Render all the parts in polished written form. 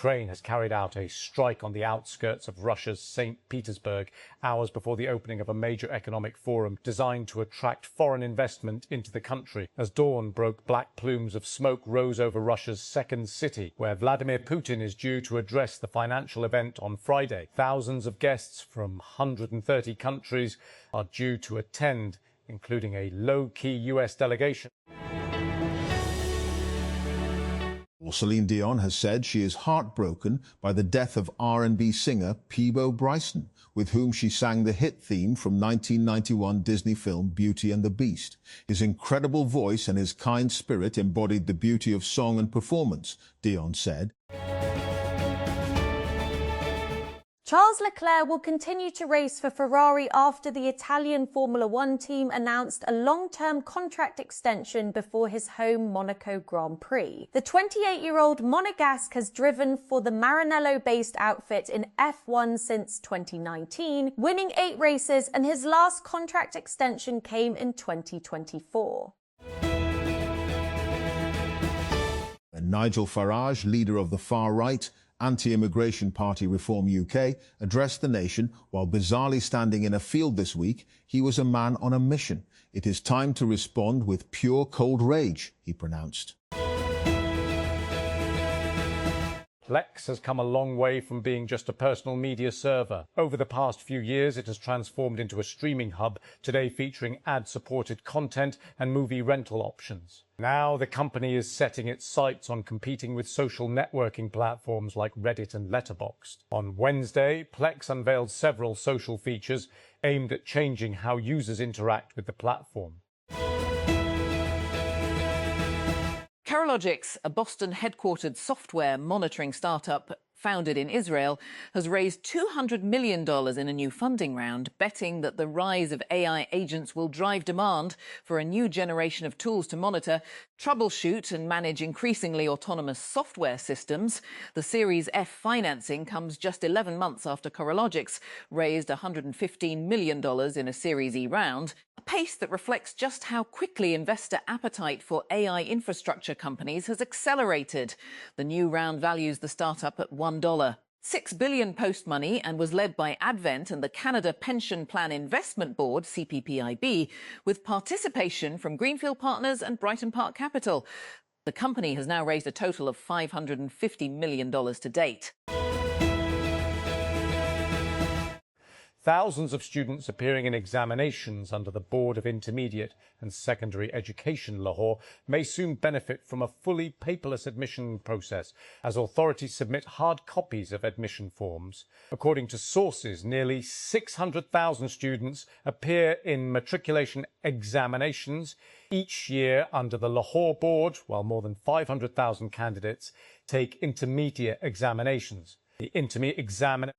Ukraine has carried out a strike on the outskirts of Russia's St. Petersburg, hours before the opening of a major economic forum designed to attract foreign investment into the country. As dawn broke, black plumes of smoke rose over Russia's second city, where Vladimir Putin is due to address the financial event on Friday. Thousands of guests from 130 countries are due to attend, including a low-key US delegation. Celine Dion has said she is heartbroken by the death of R&B singer Peebo Bryson, with whom she sang the hit theme from 1991 Disney film Beauty and the Beast. His incredible voice and his kind spirit embodied the beauty of song and performance, Dion said. Charles Leclerc will continue to race for Ferrari after the Italian Formula One team announced a long-term contract extension before his home Monaco Grand Prix. The 28-year-old Monegasque has driven for the Maranello-based outfit in F1 since 2019, winning 8 races, and his last contract extension came in 2024. And Nigel Farage, leader of the far-right anti-immigration party Reform UK, addressed the nation while bizarrely standing in a field this week. He was a man on a mission. It is time to respond with pure cold rage, he pronounced. Plex has come a long way from being just a personal media server. Over the past few years, it has transformed into a streaming hub, today featuring ad-supported content and movie rental options. Now the company is setting its sights on competing with social networking platforms like Reddit and Letterboxd. On Wednesday, Plex unveiled several social features aimed at changing how users interact with the platform. Carologix, a Boston-headquartered software monitoring startup founded in Israel, has raised $200 million in a new funding round, betting that the rise of AI agents will drive demand for a new generation of tools to monitor, troubleshoot and manage increasingly autonomous software systems. The Series F financing comes just 11 months after Carologix raised $115 million in a Series E round, a pace that reflects just how quickly investor appetite for AI infrastructure companies has accelerated. The new round values the startup at $1. $6 billion post-money and was led by Advent and the Canada Pension Plan Investment Board, CPPIB, with participation from Greenfield Partners and Brighton Park Capital. The company has now raised a total of $550 million to date. Thousands of students appearing in examinations under the Board of Intermediate and Secondary Education, Lahore, may soon benefit from a fully paperless admission process as authorities submit hard copies of admission forms. According to sources, nearly 600,000 students appear in matriculation examinations each year under the Lahore Board, while more than 500,000 candidates take intermediate examinations. The intermediate examination.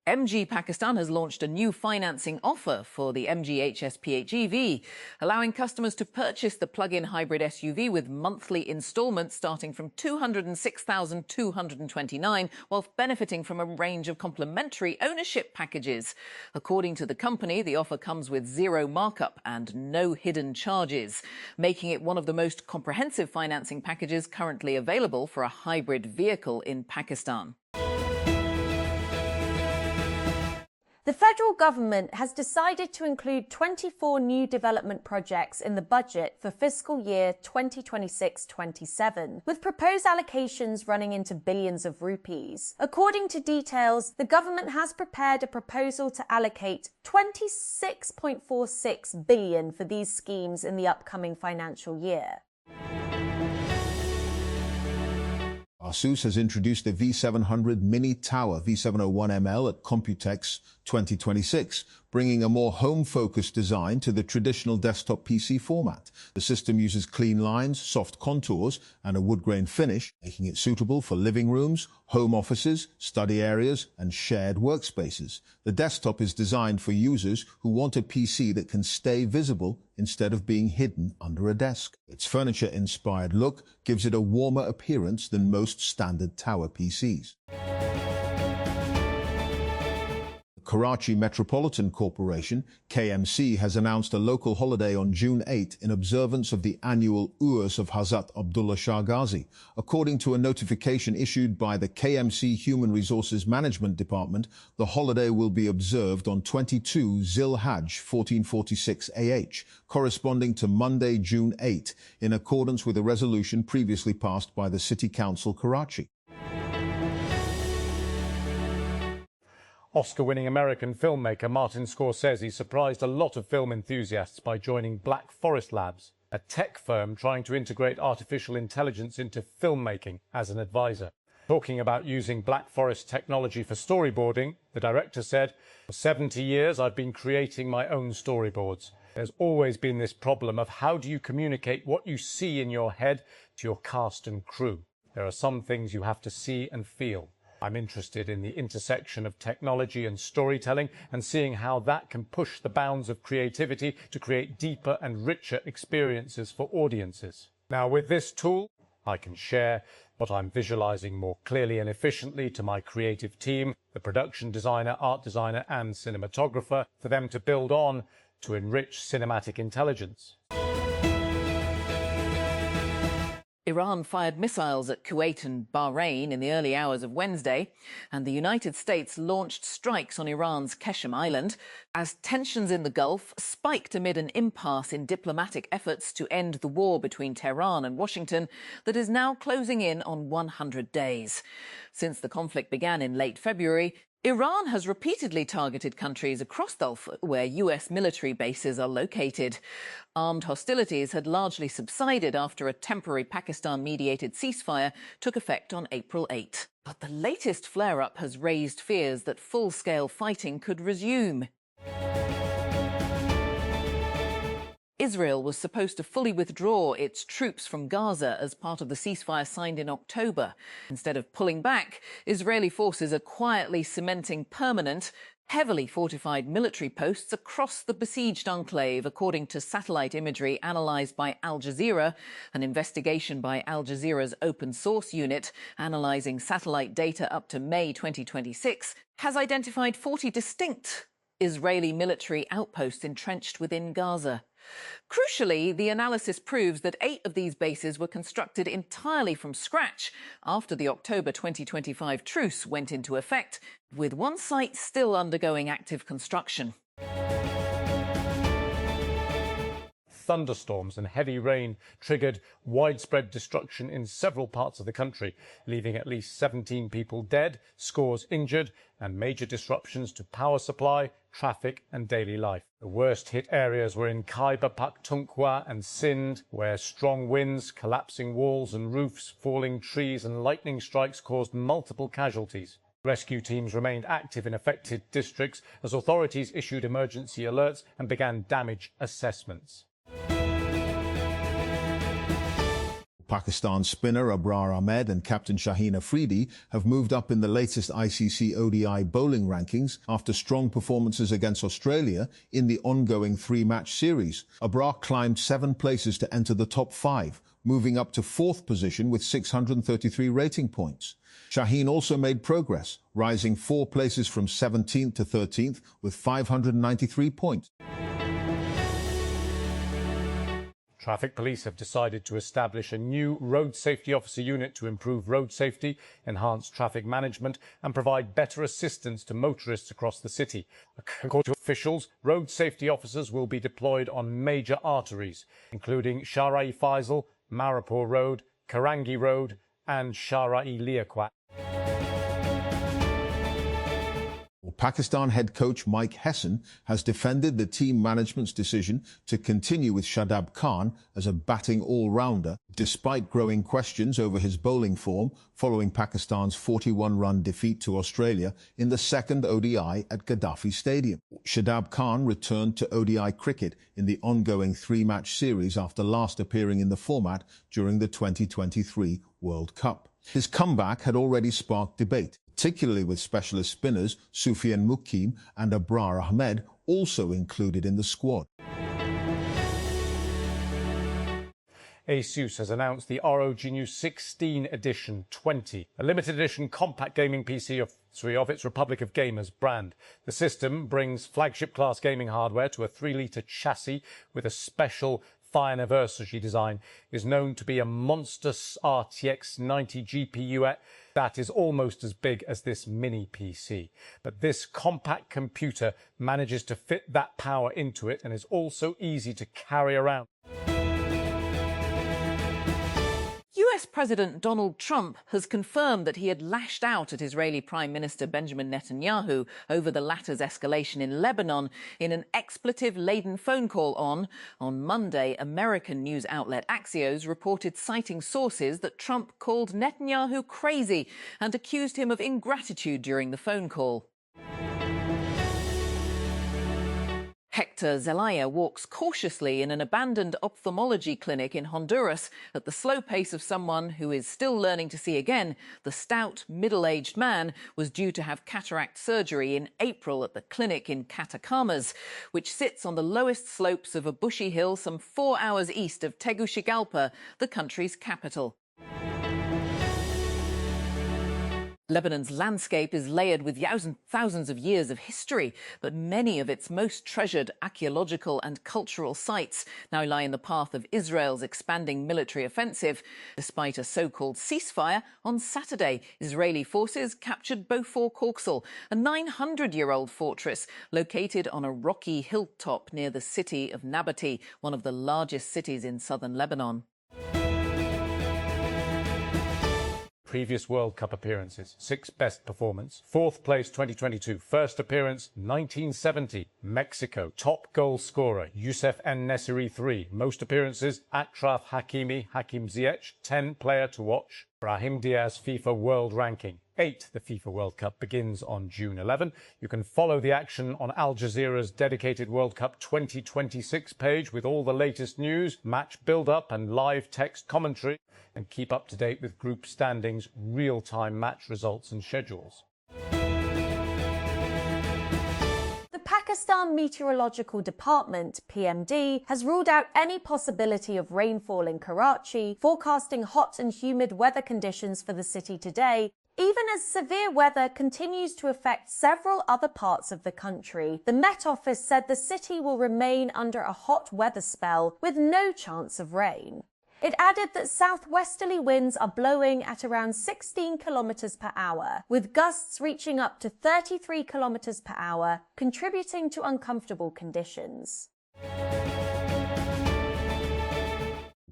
MG Pakistan has launched a new financing offer for the MG HSPH EV, allowing customers to purchase the plug-in hybrid SUV with monthly instalments starting from $206,229, while benefiting from a range of complementary ownership packages. According to the company, the offer comes with zero markup and no hidden charges, making it one of the most comprehensive financing packages currently available for a hybrid vehicle in Pakistan. The federal government has decided to include 24 new development projects in the budget for fiscal year 2026-27, with proposed allocations running into billions of rupees. According to details, the government has prepared a proposal to allocate $26.46 billion for these schemes in the upcoming financial year. Asus has introduced the V700 Mini Tower V701ML at Computex 2026, bringing a more home-focused design to the traditional desktop PC format. The system uses clean lines, soft contours, and a wood-grain finish, making it suitable for living rooms, home offices, study areas, and shared workspaces. The desktop is designed for users who want a PC that can stay visible instead of being hidden under a desk. Its furniture-inspired look gives it a warmer appearance than most standard tower PCs. The Karachi Metropolitan Corporation, KMC, has announced a local holiday on June 8 in observance of the annual Urs of Hazrat Abdullah Shah Ghazi. According to a notification issued by the KMC Human Resources Management Department, the holiday will be observed on 22 Zil-Hajj 1446 AH, corresponding to Monday, June 8, in accordance with a resolution previously passed by the City Council, Karachi. Oscar-winning American filmmaker Martin Scorsese surprised a lot of film enthusiasts by joining Black Forest Labs, a tech firm trying to integrate artificial intelligence into filmmaking as an advisor. Talking about using Black Forest technology for storyboarding, the director said, "For 70 years I've been creating my own storyboards. There's always been this problem of how do you communicate what you see in your head to your cast and crew. There are some things you have to see and feel. I'm interested in the intersection of technology and storytelling and seeing how that can push the bounds of creativity to create deeper and richer experiences for audiences. Now, with this tool, I can share what I'm visualizing more clearly and efficiently to my creative team, the production designer, art designer, and cinematographer, for them to build on to enrich cinematic intelligence." Iran fired missiles at Kuwait and Bahrain in the early hours of Wednesday, and the United States launched strikes on Iran's Qeshm Island as tensions in the Gulf spiked amid an impasse in diplomatic efforts to end the war between Tehran and Washington that is now closing in on 100 days. Since the conflict began in late February, Iran has repeatedly targeted countries across the Gulf where US military bases are located. Armed hostilities had largely subsided after a temporary Pakistan-mediated ceasefire took effect on April 8. But the latest flare-up has raised fears that full-scale fighting could resume. Israel was supposed to fully withdraw its troops from Gaza as part of the ceasefire signed in October. Instead of pulling back, Israeli forces are quietly cementing permanent, heavily fortified military posts across the besieged enclave, according to satellite imagery analysed by Al Jazeera. An investigation by Al Jazeera's open source unit analysing satellite data up to May 2026 has identified 40 distinct Israeli military outposts entrenched within Gaza. Crucially, the analysis proves that 8 of these bases were constructed entirely from scratch after the October 2025 truce went into effect, with one site still undergoing active construction. Thunderstorms and heavy rain triggered widespread destruction in several parts of the country, leaving at least 17 people dead, scores injured, and major disruptions to power supply, traffic, and daily life. The worst hit areas were in Khyber Pakhtunkhwa and Sindh, where strong winds, collapsing walls and roofs, falling trees, and lightning strikes caused multiple casualties. Rescue teams remained active in affected districts as authorities issued emergency alerts and began damage assessments. Pakistan spinner Abrar Ahmed and captain Shaheen Afridi have moved up in the latest ICC ODI bowling rankings after strong performances against Australia in the ongoing 3-match series. Abrar climbed 7 places to enter the top 5, moving up to 4th position with 633 rating points. Shaheen also made progress, rising 4 places from 17th to 13th with 593 points. Traffic police have decided to establish a new road safety officer unit to improve road safety, enhance traffic management and provide better assistance to motorists across the city. According to officials, road safety officers will be deployed on major arteries, including Shara-e Faisal, Maripur Road, Karangi Road and Shara-e Liaquat. Pakistan head coach Mike Hesson has defended the team management's decision to continue with Shadab Khan as a batting all-rounder, despite growing questions over his bowling form following Pakistan's 41-run defeat to Australia in the second ODI at Gaddafi Stadium. Shadab Khan returned to ODI cricket in the ongoing 3-match series after last appearing in the format during the 2023 World Cup. His comeback had already sparked debate, particularly with specialist spinners Sufyan Mukim and Abrar Ahmed also included in the squad. Asus has announced the ROG New 16 Edition 20, a limited edition compact gaming PC of its Republic of Gamers brand. The system brings flagship-class gaming hardware to a 3-litre chassis with a special Phi anniversary design. Is known to be a monster RTX 90 GPU that is almost as big as this mini PC. But this compact computer manages to fit that power into it and is also easy to carry around. US President Donald Trump has confirmed that he had lashed out at Israeli Prime Minister Benjamin Netanyahu over the latter's escalation in Lebanon in an expletive-laden phone call on Monday, American news outlet Axios reported citing sources that Trump called Netanyahu crazy and accused him of ingratitude during the phone call. Hector Zelaya walks cautiously in an abandoned ophthalmology clinic in Honduras at the slow pace of someone who is still learning to see again. The stout, middle-aged man was due to have cataract surgery in April at the clinic in Catacamas, which sits on the lowest slopes of a bushy hill some 4 hours east of Tegucigalpa, the country's capital. Lebanon's landscape is layered with thousands of years of history, but many of its most treasured archaeological and cultural sites now lie in the path of Israel's expanding military offensive. Despite a so-called ceasefire, on Saturday, Israeli forces captured Beaufort Corksal, a 900-year-old fortress located on a rocky hilltop near the city of Nabati, one of the largest cities in southern Lebanon. Previous World Cup appearances: 6th best performance, 4th place 2022, first appearance 1970, Mexico, top goal scorer Youssef En-Nesyri 3, most appearances Achraf Hakimi, Hakim Ziyech, 10 player to watch. Brahim Diaz FIFA World Ranking 8. The FIFA World Cup begins on June 11. You can follow the action on Al Jazeera's dedicated World Cup 2026 page with all the latest news, match build-up and live text commentary, and keep up to date with group standings, real-time match results and schedules. The Pakistan Meteorological Department, PMD, has ruled out any possibility of rainfall in Karachi, forecasting hot and humid weather conditions for the city today, even as severe weather continues to affect several other parts of the country. The Met Office said the city will remain under a hot weather spell with no chance of rain. It added that southwesterly winds are blowing at around 16 kilometers per hour, with gusts reaching up to 33 kilometers per hour, contributing to uncomfortable conditions.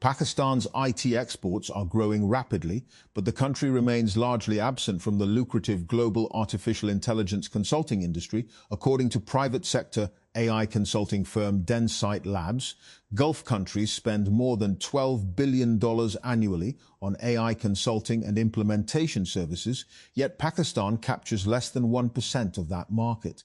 Pakistan's IT exports are growing rapidly, but the country remains largely absent from the lucrative global artificial intelligence consulting industry, according to private sector AI consulting firm Densight Labs. Gulf countries spend more than $12 billion annually on AI consulting and implementation services, yet Pakistan captures less than 1% of that market.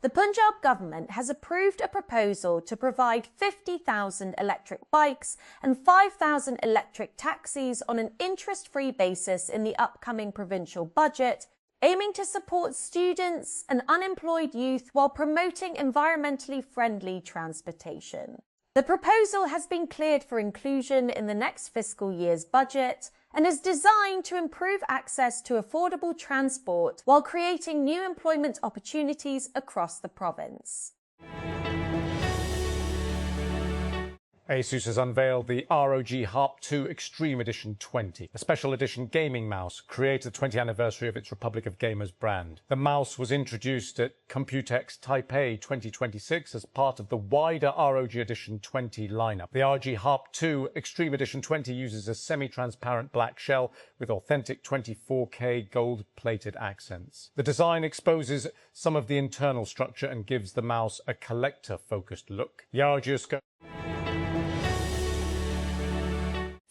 The Punjab government has approved a proposal to provide 50,000 electric bikes and 5,000 electric taxis on an interest-free basis in the upcoming provincial budget, aiming to support students and unemployed youth while promoting environmentally friendly transportation. The proposal has been cleared for inclusion in the next fiscal year's budget and is designed to improve access to affordable transport while creating new employment opportunities across the province. Asus has unveiled the ROG Harp 2 Extreme Edition 20, a special edition gaming mouse created the 20th anniversary of its Republic of Gamers brand. The mouse was introduced at Computex Taipei 2026 as part of the wider ROG Edition 20 lineup. The ROG Harp 2 Extreme Edition 20 uses a semi-transparent black shell with authentic 24K gold-plated accents. The design exposes some of the internal structure and gives the mouse a collector-focused look. The ROG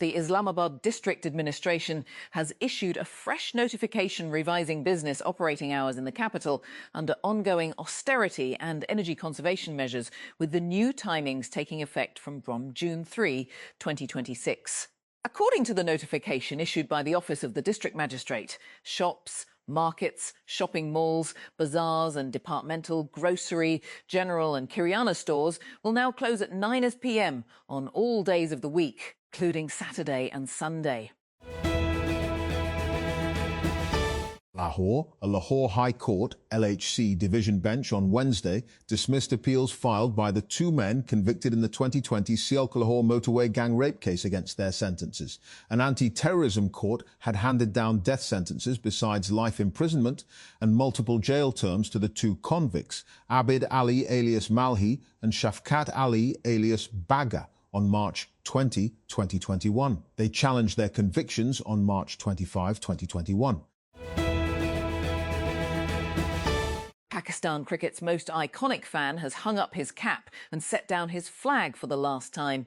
The Islamabad District Administration has issued a fresh notification revising business operating hours in the capital under ongoing austerity and energy conservation measures, with the new timings taking effect from June 3, 2026. According to the notification issued by the Office of the District Magistrate, shops, Markets, shopping malls, bazaars and departmental, grocery, general and Kirana stores will now close at 9 p.m. on all days of the week, including Saturday and Sunday. Lahore, a Lahore High Court LHC division bench on Wednesday dismissed appeals filed by the two men convicted in the 2020 Sialkot-Lahore motorway gang rape case against their sentences. An anti-terrorism court had handed down death sentences besides life imprisonment and multiple jail terms to the two convicts, Abid Ali alias Malhi and Shafkat Ali alias Baga, on March 20, 2021. They challenged their convictions on March 25, 2021. Pakistan cricket's most iconic fan has hung up his cap and set down his flag for the last time.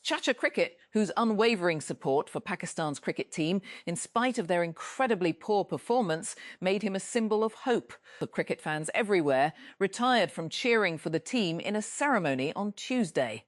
Chacha Cricket, whose unwavering support for Pakistan's cricket team, in spite of their incredibly poor performance, made him a symbol of hope. The cricket fans everywhere retired from cheering for the team in a ceremony on Tuesday.